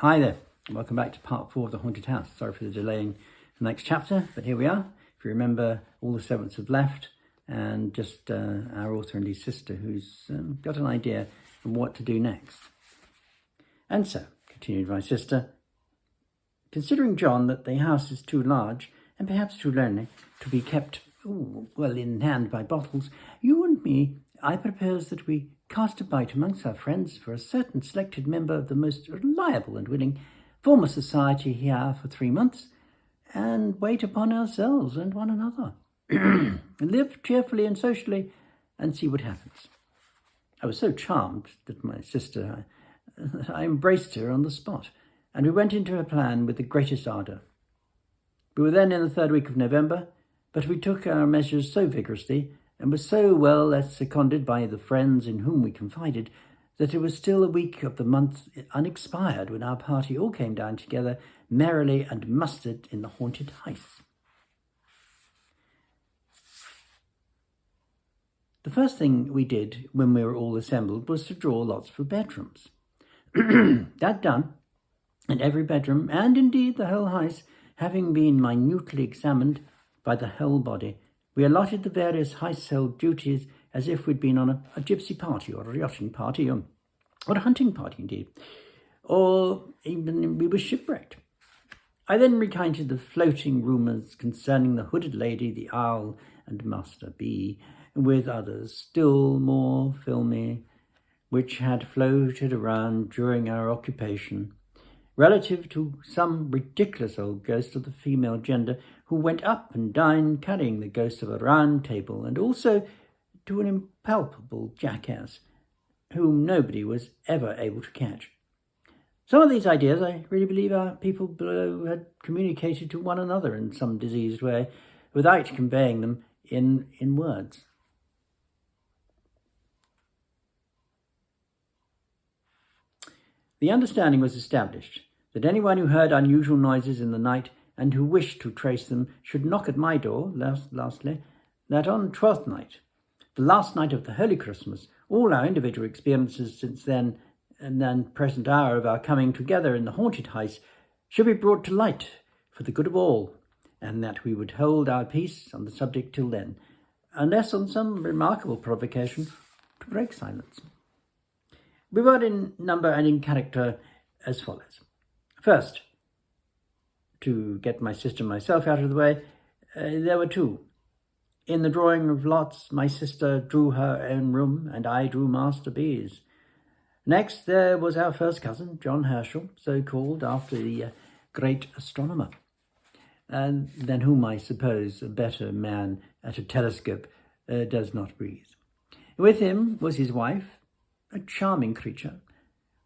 Hi there, welcome back to part 4 of The Haunted House. Sorry for the delay in the next chapter, but here we are. If you remember, all the servants have left, and just our author and his sister who's got an idea of what to do next. And so, continued my sister, considering, John, that the house is too large and perhaps too lonely to be kept well in hand by bottles, you and me, I propose that we cast about amongst our friends for a certain selected member of the most reliable and willing, form a society here for 3 months, and wait upon ourselves and one another. Live cheerfully and socially, and see what happens. I was so charmed that my sister, I embraced her on the spot, and we went into her plan with the greatest ardour. We were then in the 3rd week of November, but we took our measures so vigorously, and were so well seconded by the friends in whom we confided, that it was still a week of the month unexpired when our party all came down together merrily and mustered in the haunted house. The first thing we did when we were all assembled was to draw lots for bedrooms. That done, and every bedroom, and indeed the whole house, having been minutely examined by the whole body, we allotted the various household duties as if we'd been on a gypsy party or a yachting party or a hunting party indeed, or even we were shipwrecked. I then recounted the floating rumours concerning the hooded lady, the owl, and Master B, with others still more filmy, which had floated around during our occupation, relative to some ridiculous old ghost of the female gender who went up and down carrying the ghost of a round table, and also to an impalpable jackass whom nobody was ever able to catch. Some of these ideas I really believe our people below had communicated to one another in some diseased way, without conveying them in words. The understanding was established that anyone who heard unusual noises in the night and who wished to trace them should knock at my door. Lastly, that on 12th night, the last night of the Holy Christmas, all our individual experiences since then and then present hour of our coming together in the haunted house should be brought to light for the good of all, and that we would hold our peace on the subject till then, unless on some remarkable provocation to break silence. We were in number and in character as follows. First, to get my sister and myself out of the way, there were 2. In the drawing of lots, my sister drew her own room, and I drew Master B's. Next, there was our first cousin, John Herschel, so called after the great astronomer, and than whom I suppose a better man at a telescope does not breathe. With him was his wife, a charming creature,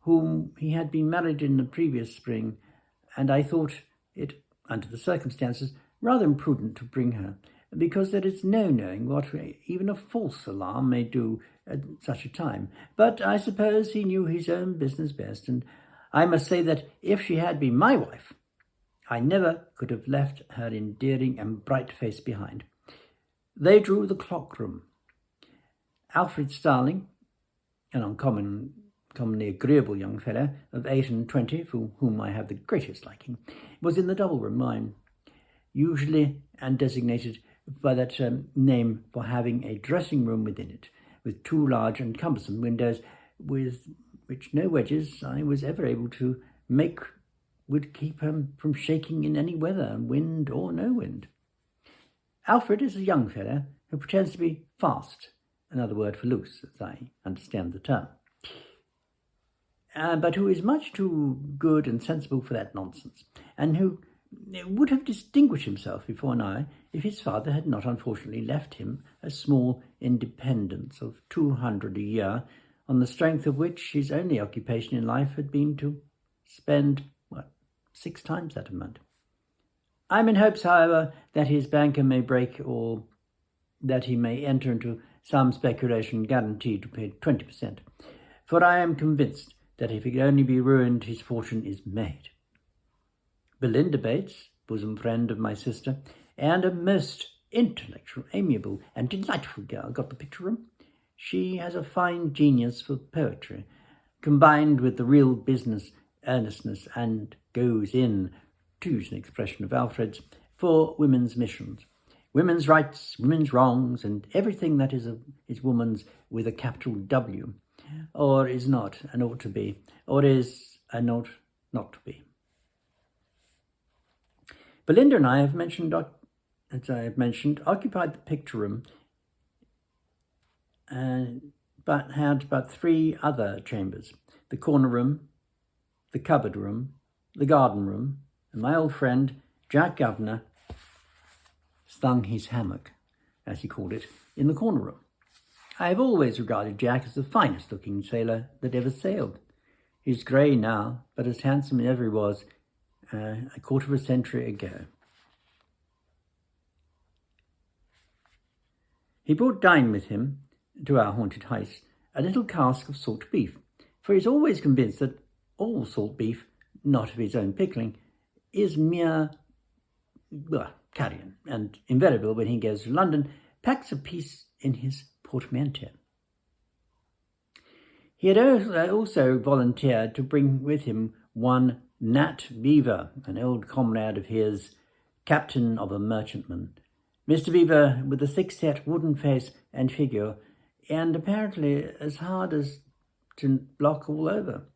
whom he had been married in the previous spring, and I thought it, under the circumstances, rather imprudent to bring her, because there is no knowing what even a false alarm may do at such a time. But I suppose he knew his own business best, and I must say that if she had been my wife, I never could have left her endearing and bright face behind. They drew the clock room. Alfred Starling, an uncommonly agreeable young fellow of 8 and 20, for whom I have the greatest liking, was in the double room, mine, usually and designated by that name for having a dressing room within it, with 2 large and cumbersome windows, with which no wedges I was ever able to make would keep him from shaking in any weather, wind or no wind. Alfred is a young fellow who pretends to be fast, another word for loose, as I understand the term, but who is much too good and sensible for that nonsense, and who would have distinguished himself before now if his father had not unfortunately left him a small independence of 200 a year, on the strength of which his only occupation in life had been to spend, 6 times that amount. I am in hopes, however, that his banker may break, or that he may enter into some speculation guaranteed to pay 20%, for I am convinced that if it can only be ruined, his fortune is made. Belinda Bates, bosom friend of my sister, and a most intellectual, amiable, and delightful girl, got the picture room. She has a fine genius for poetry, combined with the real business earnestness and goes in, to use an expression of Alfred's, for women's missions. Women's rights, women's wrongs, and everything that is woman's with a capital W, or is not and ought to be, or is and ought not to be. Belinda and I have mentioned, as I have mentioned, occupied the picture room, but had but 3 other chambers: the corner room, the cupboard room, the garden room, and my old friend Jack Governor slung his hammock, as he called it, in the corner room. I have always regarded Jack as the finest looking sailor that ever sailed. He's grey now, but as handsome as ever he was a quarter of a century ago. He brought down with him to our haunted house a little cask of salt beef, for he's always convinced that all salt beef, not of his own pickling, is mere carrion, and invariably when he goes to London, packs a piece in his portmanteau. He had also volunteered to bring with him one Nat Beaver, an old comrade of his, captain of a merchantman. Mr. Beaver, with a thick-set wooden face and figure, and apparently as hard as to block all over,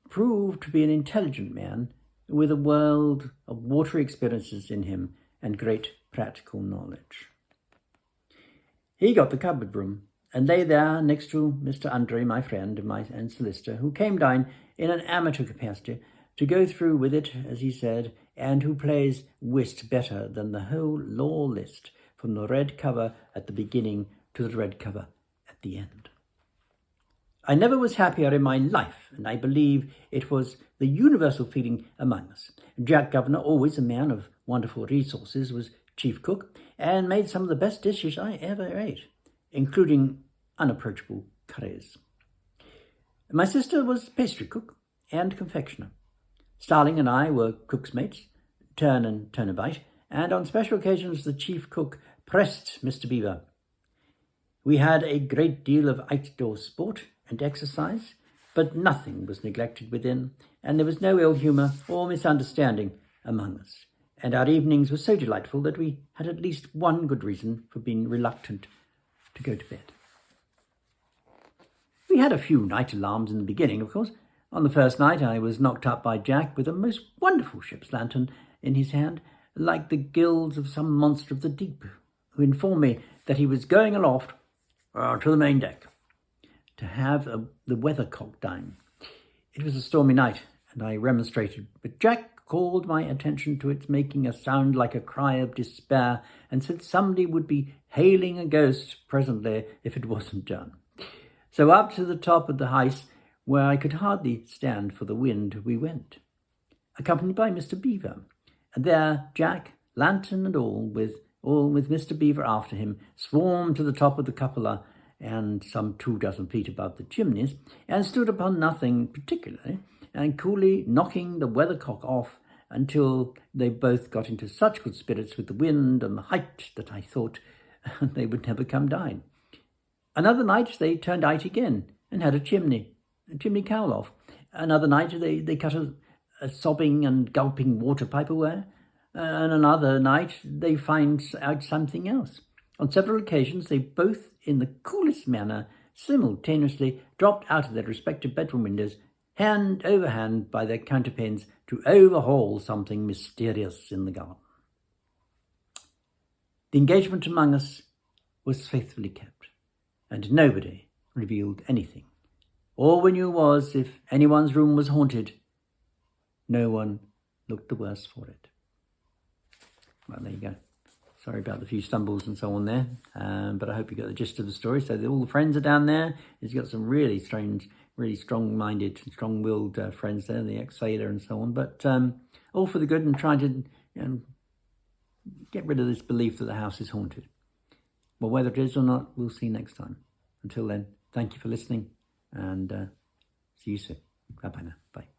proved to be an intelligent man with a world of watery experiences in him and great practical knowledge. He got the cupboard room and lay there next to Mr. Andre, my friend and solicitor, who came down in an amateur capacity to go through with it, as he said, and who plays whist better than the whole law list, from the red cover at the beginning to the red cover at the end. I never was happier in my life, and I believe it was the universal feeling among us. Jack Governor, always a man of wonderful resources, was chief cook and made some of the best dishes I ever ate, including unapproachable curries. My sister was pastry cook and confectioner. Starling and I were cook's mates, turn and turn about, and on special occasions the chief cook pressed Mr. Beaver. We had a great deal of outdoor sport and exercise, but nothing was neglected within, and there was no ill humour or misunderstanding among us, and our evenings were so delightful that we had at least one good reason for being reluctant to go to bed. We had a few night alarms in the beginning, of course. On the first night I was knocked up by Jack with a most wonderful ship's lantern in his hand, like the gills of some monster of the deep, who informed me that he was going aloft to the main deck to have the weathercock down. It was a stormy night, and I remonstrated, but Jack called my attention to its making a sound like a cry of despair, and said somebody would be hailing a ghost presently if it wasn't done. So up to the top of the house, where I could hardly stand for the wind, we went, accompanied by Mr. Beaver, and there Jack, lantern and all with Mr. Beaver after him, swarmed to the top of the cupola and some 24 feet above the chimneys, and stood upon nothing particularly, and coolly knocking the weathercock off until they both got into such good spirits with the wind and the height that I thought they would never come down. Another night they turned out again and had a chimney cowl off. Another night they cut a sobbing and gulping water pipe away, and another night they find out something else. On several occasions they both, in the coolest manner, simultaneously dropped out of their respective bedroom windows, hand over hand by their counterpanes, to overhaul something mysterious in the garden. The engagement among us was faithfully kept, and nobody revealed anything. All we knew was, if anyone's room was haunted, no one looked the worse for it. Well, there you go. Sorry about the few stumbles and so on there, but I hope you got the gist of the story. So all the friends are down there. He's got some really strange, really strong-minded, strong-willed friends there, the ex-sailor and so on. But all for the good, and trying to get rid of this belief that the house is haunted. Well, whether it is or not, we'll see next time. Until then, thank you for listening, and see you soon. Bye-bye now. Bye.